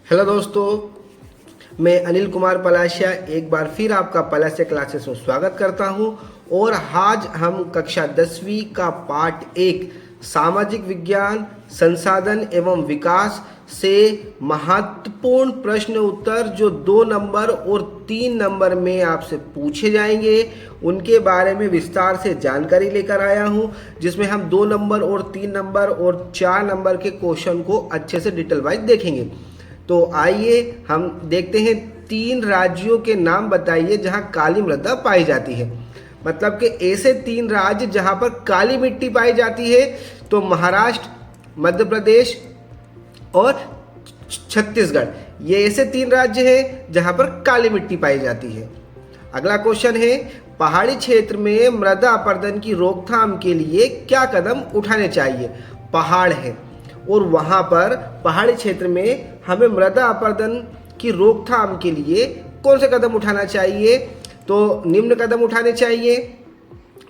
Hello दोस्तों, मैं अनिल कुमार पलाशिया एक बार फिर आपका पलाशिया क्लासेस में स्वागत करता हूं। और आज हम कक्षा 10वीं का पाठ 1 सामाजिक विज्ञान संसाधन एवं विकास से महत्वपूर्ण प्रश्न उत्तर जो 2 नंबर और 3 नंबर में आपसे पूछे जाएंगे उनके बारे में विस्तार से जानकारी लेकर आया हूं, जिसमें हम 2 नंबर और 3 नंबर और 4 नंबर के क्वेश्चन को अच्छे से डिटेल वाइज देखेंगे। तो आइए हम देखते हैं। 3 राज्यों के नाम बताइए जहां काली मृदा पाई जाती है। मतलब कि ऐसे 3 राज्य जहां पर काली मिट्टी पाई जाती है तो महाराष्ट्र, मध्य प्रदेश और छत्तीसगढ़, ये ऐसे 3 राज्य हैं जहां पर काली मिट्टी पाई जाती है। अगला क्वेश्चन है, पहाड़ी क्षेत्र में मृदा अपरदन की रोकथाम के लिए क्या कदम उठाने चाहिए। पहाड़ है और वहां पर पहाड़ी क्षेत्र में हमें मृदा अपरदन की रोकथाम के लिए कौन से कदम उठाना चाहिए। तो निम्न कदम उठाने चाहिए।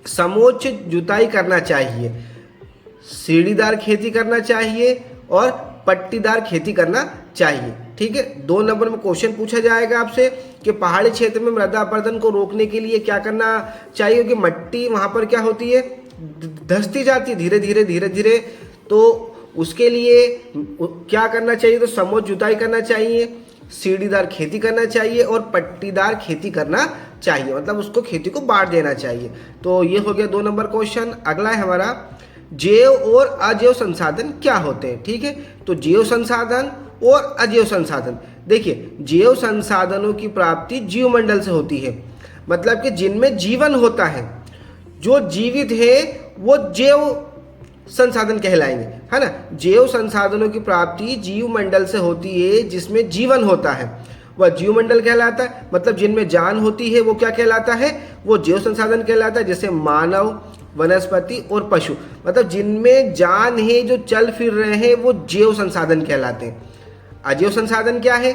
समोच्च जुताई करना चाहिए, सीढ़ीदार खेती करना चाहिए और पट्टीदार खेती करना चाहिए। ठीक है, 2 नंबर में क्वेश्चन पूछा जाएगा आपसे कि पहाड़ी क्षेत्र में मृदा अपरदन को रोकने के लिए क्या करना चाहिए, कि मिट्टी वहां पर क्या होती है, धंसती जाती है धीरे धीरे। तो उसके लिए क्या करना चाहिए, तो समोच्च जुताई करना चाहिए, सीढ़ीदार खेती करना चाहिए और पट्टीदार खेती करना चाहिए, मतलब उसको खेती को बांट देना चाहिए। तो ये हो गया 2 नंबर क्वेश्चन। अगला है हमारा, जैव और अजैव संसाधन क्या होते हैं। ठीक है, तो जैव संसाधन और अजैव संसाधन, देखिए जैव संसाधनों की प्राप्ति जीवमंडल से होती है, मतलब कि जिनमें जीवन होता है, जो जीवित है वो जैव संसाधन कहलाएंगे, है ना। जैव संसाधनों की प्राप्ति जीवमंडल से होती है जिसमें जीवन होता है, वह जीवमंडल कहलाता है। मतलब जिनमें जान होती है वो क्या कहलाता है, वो जैव संसाधन कहलाता है। जैसे मानव, वनस्पति और पशु, मतलब जिनमें जान है, जो चल फिर रहे हैं, वो जैव संसाधन कहलाते हैं। अजैव संसाधन क्या है,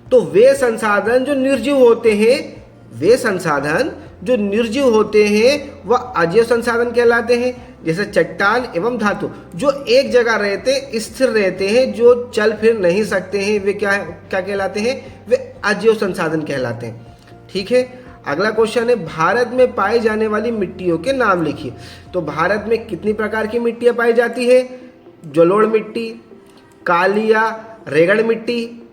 तो वे संसाधन जो निर्जीव होते हैं, वे संसाधन जो निर्जीव होते हैं वह अजैव संसाधन कहलाते हैं। जैसे चट्टान एवं धातु जो एक जगह रहते, स्थिर रहते हैं, जो चल फिर नहीं सकते हैं, वे क्या कहलाते हैं, वे अजैव संसाधन कहलाते हैं। ठीक है, अगला क्वेश्चन है, भारत में पाई जाने वाली मिट्टियों के नाम लिखिए। तो भारत में कितनी प्रकार की मिट्टियां पाई जाती है, जलोढ़ मिट्टी, काली या रेगड़ मिट्टी,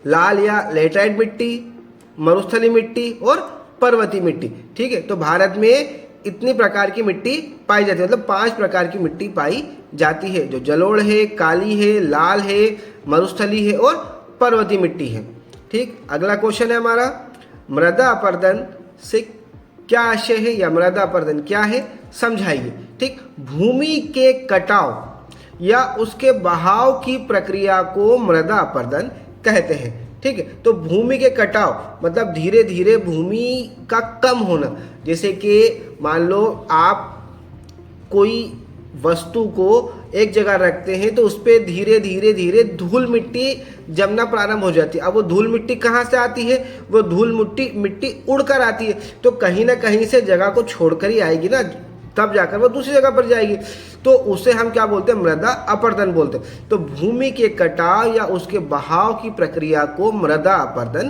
लाल या लेटराइट मिट्टी, मरुस्थली मिट्टी और पर्वतीय मिट्टी। ठीक है, तो भारत में इतनी प्रकार की मिट्टी पाई जाती है, मतलब 5 प्रकार की मिट्टी पाई जाती है, जो जलोढ़ है, काली है, लाल है, मरुस्थली है और पर्वतीय मिट्टी है। ठीक, अगला क्वेश्चन है हमारा, मृदा अपरदन से क्या आशय है या मृदा अपरदन क्या है, समझाइए। ठीक, भूमि के कटाव या उसके बहाव की प्रक्रिया को मृदा अपरदन कहते हैं। ठीक है, तो भूमि के कटाव मतलब धीरे धीरे भूमि का कम होना। जैसे कि मान लो आप कोई वस्तु को एक जगह रखते हैं तो उस पर धीरे धीरे धूल मिट्टी जमना प्रारंभ हो जाती है। अब वो धूल मिट्टी कहाँ से आती है, वो धूल मिट्टी उड़कर आती है, तो कहीं ना कहीं से जगह को छोड़कर ही आएगी ना, तब जाकर वो दूसरी जगह पर जाएगी। तो उसे हम क्या बोलते हैं, मृदा अपरदन बोलते हैं। तो भूमि के कटाव या उसके बहाव की प्रक्रिया को मृदा अपरदन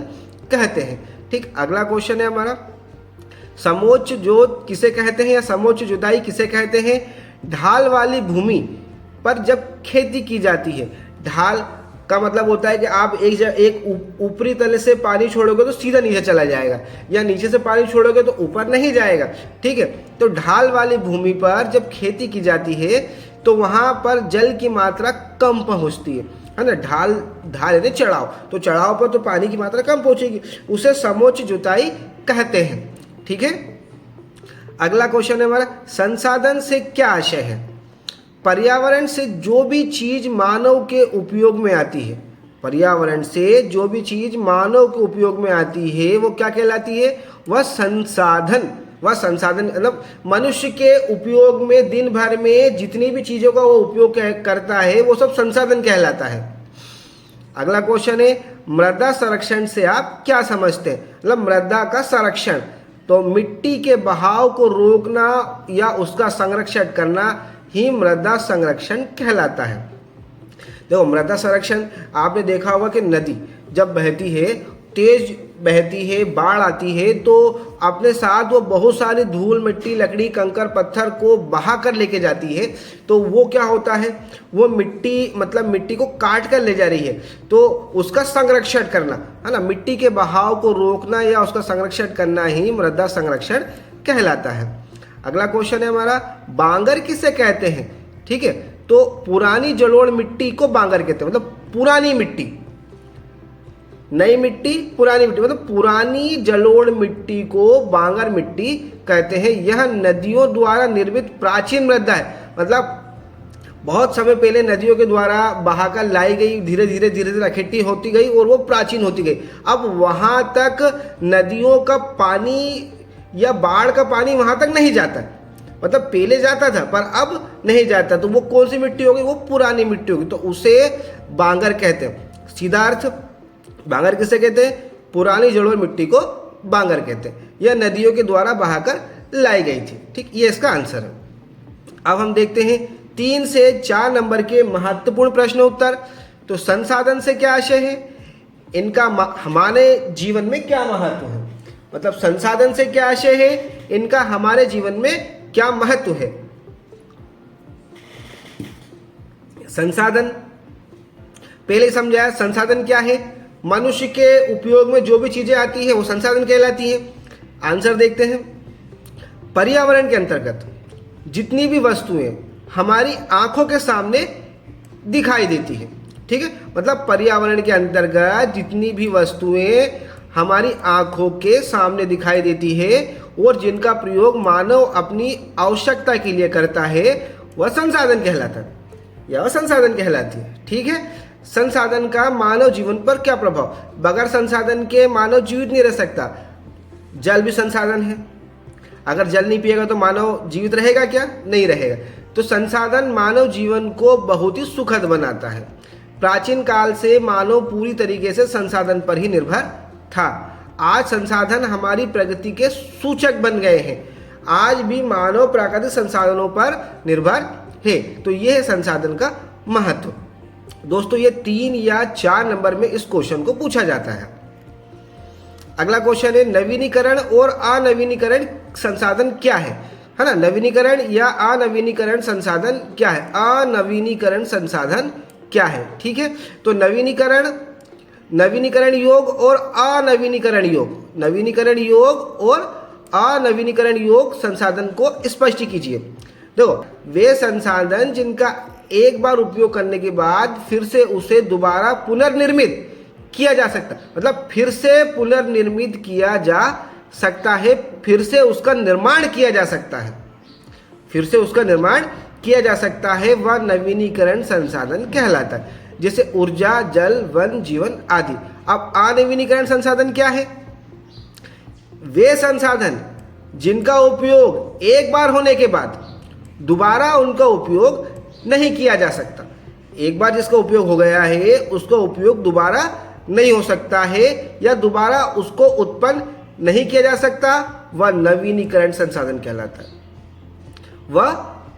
कहते हैं। ठीक, अगला क्वेश्चन है हमारा, समोच्च जोत किसे कहते हैं या समोच्च जुताई किसे कहते हैं। ढाल वाली भूमि पर जब खेती की जाती है, ढाल का मतलब होता है कि आप एक ऊपरी तले से पानी छोड़ोगे तो सीधा नीचे चला जाएगा, या नीचे से पानी छोड़ोगे तो ऊपर नहीं जाएगा। ठीक है, तो ढाल वाली भूमि पर जब खेती की जाती है तो वहां पर जल की मात्रा कम पहुंचती है ना। ढाल यानी चढ़ाव, तो चढ़ाव पर तो पानी की मात्रा कम पहुंचेगी, उसे समोच्च जुताई कहते हैं। ठीक है, अगला क्वेश्चन है हमारा, संसाधन से क्या आशय है। पर्यावरण से जो भी चीज मानव के उपयोग में आती है, पर्यावरण से जो भी चीज मानव के उपयोग में आती है वो क्या कहलाती है, वह संसाधन मतलब मनुष्य के उपयोग में दिन भर में जितनी भी चीजों का वो उपयोग करता है वो सब संसाधन कहलाता है। अगला क्वेश्चन है, मृदा संरक्षण से आप क्या समझते हैं। मतलब मृदा का संरक्षण, तो मिट्टी के बहाव को रोकना या उसका संरक्षण करना ही मृदा संरक्षण कहलाता है। देखो मृदा संरक्षण आपने देखा होगा कि नदी जब बहती है, तेज बहती है, बाढ़ आती है, तो अपने साथ वो बहुत सारी धूल मिट्टी लकड़ी कंकर पत्थर को बहा कर लेके जाती है। तो वो क्या होता है, वो मिट्टी मतलब मिट्टी को काट कर ले जा रही है, तो उसका संरक्षण करना है ना, मिट्टी के बहाव को रोकना या उसका संरक्षण करना ही मृदा संरक्षण कहलाता है। अगला क्वेश्चन है हमारा, बांगर किसे कहते हैं? ठीक है, तो पुरानी जलोढ़ मिट्टी को बांगर कहते हैं, मतलब पुरानी मिट्टी, नई मिट्टी पुरानी मिट्टी, मतलब पुरानी जलोढ़ मिट्टी को बांगर मिट्टी कहते हैं। यह नदियों द्वारा निर्मित प्राचीन मृदा है, मतलब बहुत समय पहले नदियों के द्वारा बहाकर लाई गई, धीरे धीरे इकट्ठी होती गई और वो प्राचीन होती गई। अब वहाँ तक नदियों का पानी या बाढ़ का पानी वहाँ तक नहीं जाता, मतलब पहले जाता था पर अब नहीं जाता, तो वो कौन सी मिट्टी होगी? वो पुरानी मिट्टी होगी, तो उसे बांगर कहते हैं। सीधा अर्थ, बांगर किसे कहते हैं? पुरानी जलोढ़ मिट्टी को बांगर कहते हैं। यह नदियों के द्वारा बहाकर लाई गई थी। ठीक, ये इसका आंसर है। अब हम देखते हैं 3 से 4 नंबर के महत्वपूर्ण प्रश्न उत्तर। तो संसाधन से क्या आशय है? इनका हमारे जीवन में क्या महत्व है? मतलब संसाधन से क्या आशय है, इनका हमारे जीवन में क्या महत्व है? संसाधन पहले समझाया, संसाधन क्या है? मनुष्य के उपयोग में जो भी चीजें आती है वो संसाधन कहलाती है। आंसर देखते हैं। पर्यावरण के अंतर्गत जितनी भी वस्तुएं हमारी आंखों के सामने दिखाई देती है, ठीक है, मतलब पर्यावरण के अंतर्गत जितनी भी वस्तुएं हमारी आंखों के सामने दिखाई देती है और जिनका प्रयोग मानव अपनी आवश्यकता के लिए करता है, वह संसाधन कहलाता है या वह संसाधन कहलाती है। ठीक है, संसाधन का मानव जीवन पर क्या प्रभाव? बगैर संसाधन के मानव जीवित नहीं रह सकता। जल भी संसाधन है, अगर जल नहीं पिएगा तो मानव जीवित रहेगा क्या? नहीं रहेगा। तो संसाधन मानव जीवन को बहुत ही सुखद बनाता है। प्राचीन काल से मानव पूरी तरीके से संसाधन पर ही निर्भर था। आज संसाधन हमारी प्रगति के सूचक बन गए हैं। आज भी मानव प्राकृतिक संसाधनों पर निर्भर है। तो यह है संसाधन का महत्व। दोस्तों ये 3 या 4 नंबर में इस क्वेश्चन को पूछा जाता है। अगला क्वेश्चन है, नवीनीकरण और अनवीनीकरण संसाधन क्या है ना? नवीनीकरण या अनवीनीकरण संसाधन क्या है? अनवीनीकरण संसाधन क्या है? ठीक है, तो नवीनीकरण योग और अनवीनीकरण योग, नवीनीकरण योग और अनवीनीकरण योग संसाधन को स्पष्ट कीजिए। देखो, वे संसाधन जिनका एक बार उपयोग करने के बाद फिर से उसे दोबारा पुनर्निर्मित किया जा सकता, मतलब फिर से पुनर्निर्मित किया जा सकता है, फिर से उसका निर्माण किया जा सकता है, फिर से उसका निर्माण किया जा सकता है, वह नवीनीकरण संसाधन कहलाता है। जैसे ऊर्जा, जल, वन, जीवन आदि। अब अनवीनीकरण संसाधन क्या है? वे संसाधन जिनका उपयोग एक बार होने के बाद दोबारा उनका उपयोग नहीं किया जा सकता। एक बार जिसका उपयोग हो गया है उसका उपयोग दोबारा नहीं हो सकता है या दोबारा उसको उत्पन्न नहीं किया जा सकता, वह नवीनीकरण संसाधन कहलाता है, वह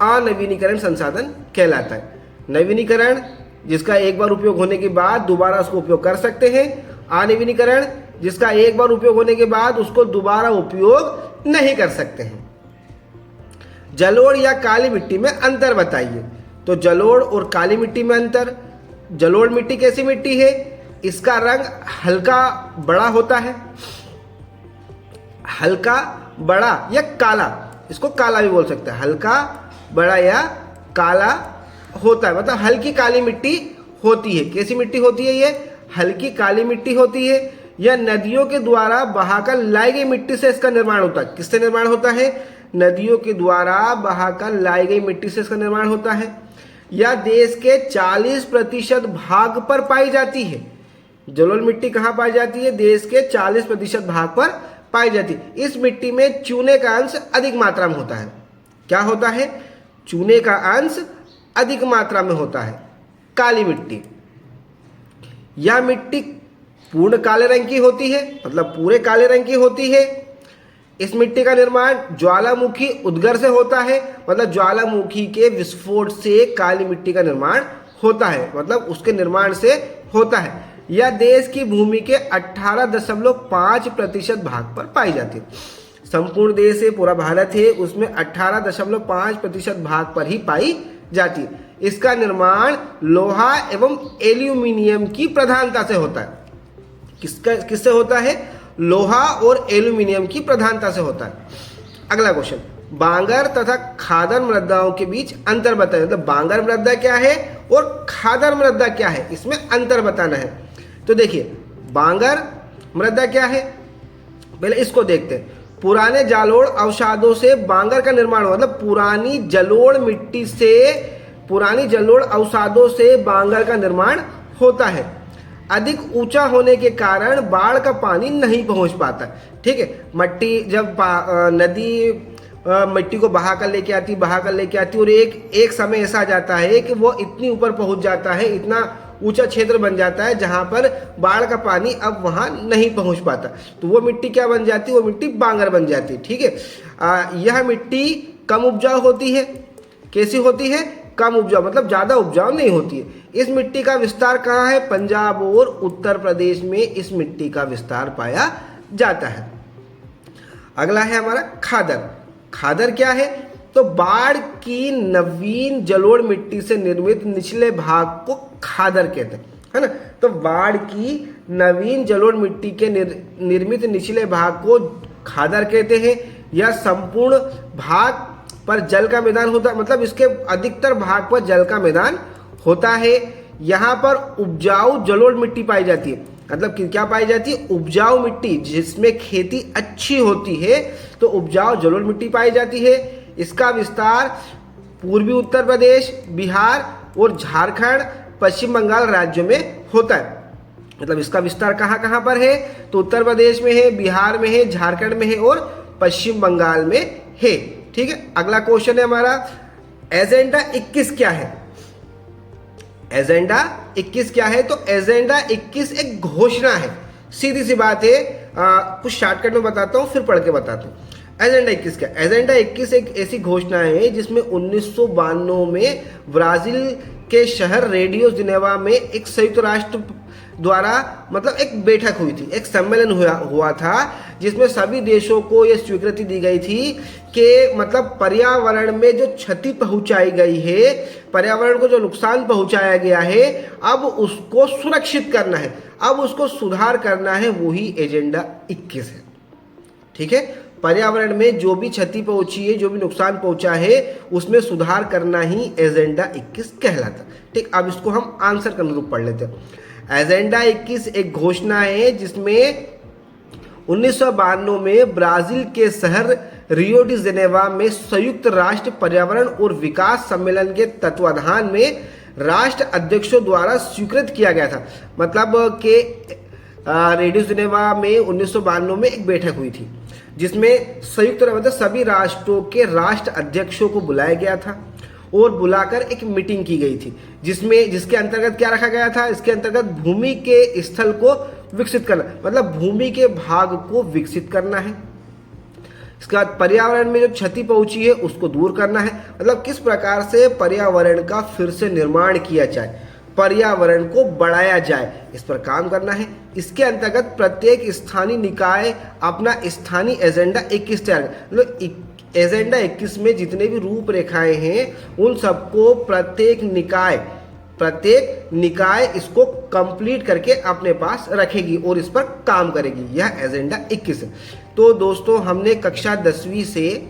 अनवीनीकरण संसाधन कहलाता है। नवीनीकरण जिसका एक बार उपयोग होने के बाद दोबारा उसको उपयोग कर सकते हैं, अनवीनीकरण जिसका एक बार उपयोग होने के बाद उसको दोबारा उपयोग नहीं कर सकते हैं। जलोढ़ या काली मिट्टी में अंतर बताइए। तो जलोढ़ और काली मिट्टी में अंतर। जलोढ़ मिट्टी कैसी मिट्टी है? इसका रंग हल्का बड़ा होता है, हल्का बड़ा या काला, इसको काला भी बोल सकते हैं, हल्का बड़ा या काला होता है, मतलब हल्की काली मिट्टी होती है। कैसी मिट्टी होती है? ये हल्की काली मिट्टी होती है। यह नदियों के द्वारा बहाकर लाई गई मिट्टी से इसका निर्माण होता है। किससे निर्माण होता है? नदियों के द्वारा बहाकर लाई गई मिट्टी से इसका निर्माण होता है। यह देश के 40% भाग पर पाई जाती है। जलोढ़ मिट्टी कहाँ पाई जाती है? देश के 40% भाग पर पाई जाती है। इस मिट्टी में चूने का अंश अधिक मात्रा में होता है। क्या होता है? चूने का अंश अधिक मात्रा में होता है। काली मिट्टी, यह मिट्टी पूर्ण काले रंग की होती है, मतलब पूरे काले रंग की होती है। इस मिट्टी का निर्माण ज्वालामुखी उद्गार से होता है, मतलब ज्वालामुखी के विस्फोट से काली मिट्टी का निर्माण होता है, मतलब उसके निर्माण से होता है। यह देश की भूमि के 18.5% भाग पर पाई जाती है। संपूर्ण देश है, पूरा भारत है, उसमें 18.5% भाग पर ही पाई जाती है। इसका निर्माण लोहा एवं एल्यूमिनियम की प्रधानता से होता है। किससे होता है? लोहा और एल्यूमिनियम की प्रधानता से होता है। अगला क्वेश्चन, बांगर तथा खादर मृदाओं के बीच अंतर बताएं। मतलब बांगर मृदा क्या है और खादर मृदा क्या है, इसमें अंतर बताना है। तो देखिए, बांगर मृदा क्या है, पहले इसको देखते हैं। पुराने जालोड़ अवसादों से बांगर का निर्माण हुआ, मतलब पुरानी जलोढ़ मिट्टी से, पुरानी जलोढ़ अवसादों से बांगर का निर्माण होता है। अधिक ऊंचा होने के कारण बाढ़ का पानी नहीं पहुंच पाता। ठीक है, मट्टी जब नदी मिट्टी को बहा कर लेके आती और एक समय ऐसा आ जाता है कि वो इतनी ऊपर पहुंच जाता है, इतना ऊंचा क्षेत्र बन जाता है जहां पर बाढ़ का पानी अब वहां नहीं पहुंच पाता। तो वो मिट्टी क्या बन जाती है? वो मिट्टी बांगर बन जाती है। ठीक है, यह मिट्टी कम उपजाऊ होती है। कैसी होती है? कम उपजाऊ, मतलब ज्यादा उपजाऊ नहीं होती है। इस मिट्टी का विस्तार कहाँ है? पंजाब और उत्तर प्रदेश में इस मिट्टी का विस्तार पाया जाता है। अगला है हमारा खादर। खादर क्या है? तो बाढ़ की नवीन जलोढ़ मिट्टी से निर्मित निचले भाग को खादर कहते हैं, है ना। तो बाढ़ की नवीन जलोढ़ मिट्टी के निर्मित निचले भाग को खादर कहते हैं। यह संपूर्ण भाग पर जल का मैदान होता है, मतलब इसके अधिकतर भाग पर जल का मैदान होता है। यहाँ पर उपजाऊ जलोढ़ मिट्टी पाई जाती है, मतलब क्या पाई जाती है? उपजाऊ मिट्टी, जिसमें खेती अच्छी होती है, तो उपजाऊ जलोढ़ मिट्टी पाई जाती है। इसका विस्तार पूर्वी उत्तर प्रदेश, बिहार और झारखंड, पश्चिम बंगाल राज्यों में होता है। मतलब इसका विस्तार कहाँ कहाँ पर है? तो उत्तर प्रदेश में है, बिहार में है, झारखंड में है और पश्चिम बंगाल में है। ठीक है, अगला क्वेश्चन है हमारा, एजेंडा 21 क्या है? एजेंडा 21 क्या है? तो एजेंडा 21 एक घोषणा है। सीधी सी बात है, कुछ शॉर्टकट में बताता हूँ, फिर पढ़ के बताता हूँ। एजेंडा 21 क्या? एजेंडा 21 एक ऐसी घोषणा है जिसमें 1992 में ब्राजील के शहर रियो डी जेनेरो में एक संयुक्त राष्ट्र द्वारा, मतलब एक बैठक हुई थी, एक सम्मेलन हुआ था, जिसमें सभी देशों को यह स्वीकृति दी गई थी कि मतलब पर्यावरण में जो क्षति पहुंचाई गई है, पर्यावरण को जो नुकसान पहुंचाया गया है, अब उसको सुरक्षित करना है, अब उसको सुधार करना है, वही एजेंडा 21 है। ठीक है, पर्यावरण में जो भी क्षति पहुंची है, जो भी नुकसान पहुंचा है, उसमें सुधार करना ही एजेंडा 21 कहलाता। ठीक, अब इसको हम आंसर के अनुरूप पढ़ लेते हैं। एजेंडा 21 एक घोषणा है जिसमें 1992 में ब्राजील के शहर रियो डी जेनेरो में संयुक्त राष्ट्र पर्यावरण और विकास सम्मेलन के तत्वाधान में राष्ट्र अध्यक्षों द्वारा स्वीकृत किया गया था। मतलब कि रियो डी जेनेरो में 1992 में एक बैठक हुई थी, जिसमें संयुक्त मतलब सभी राष्ट्रों के राष्ट्र अध्यक्षों को बुलाया गया था और बुलाकर एक मीटिंग की गई थी, जिसके अंतर्गत क्या रखा गया था? इसके अंतर्गत भूमि के स्थल को विकसित करना, मतलब भूमि के भाग को विकसित करना है। इसके बाद पर्यावरण में जो क्षति पहुंची है उसको दूर करना है, मतलब किस प्रकार से पर्यावरण का फिर से निर्माण किया जाए, पर्यावरण को बढ़ाया जाए, इस पर काम करना है। इसके अंतर्गत प्रत्येक स्थानीय निकाय अपना स्थानीय एजेंडा 21 तैयार, मतलब एजेंडा 21 में जितने भी रूपरेखाएं हैं उन सबको प्रत्येक निकाय इसको कंप्लीट करके अपने पास रखेगी और इस पर काम करेगी। यह एजेंडा 21 है। तो दोस्तों, हमने कक्षा 10वीं से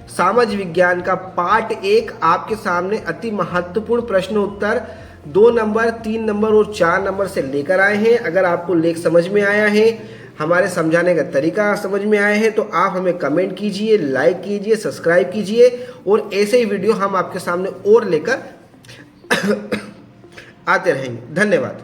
सामाजिक विज्ञान का पार्ट 1 आपके सामने अति महत्वपूर्ण प्रश्न उत्तर 2 नंबर, 3 नंबर और 4 नंबर से लेकर आए हैं। अगर आपको लेख समझ में आया है, हमारे समझाने का तरीका समझ में आया है, तो आप हमें कमेंट कीजिए, लाइक कीजिए, सब्सक्राइब कीजिए और ऐसे ही वीडियो हम आपके सामने और लेकर आते रहेंगे। धन्यवाद।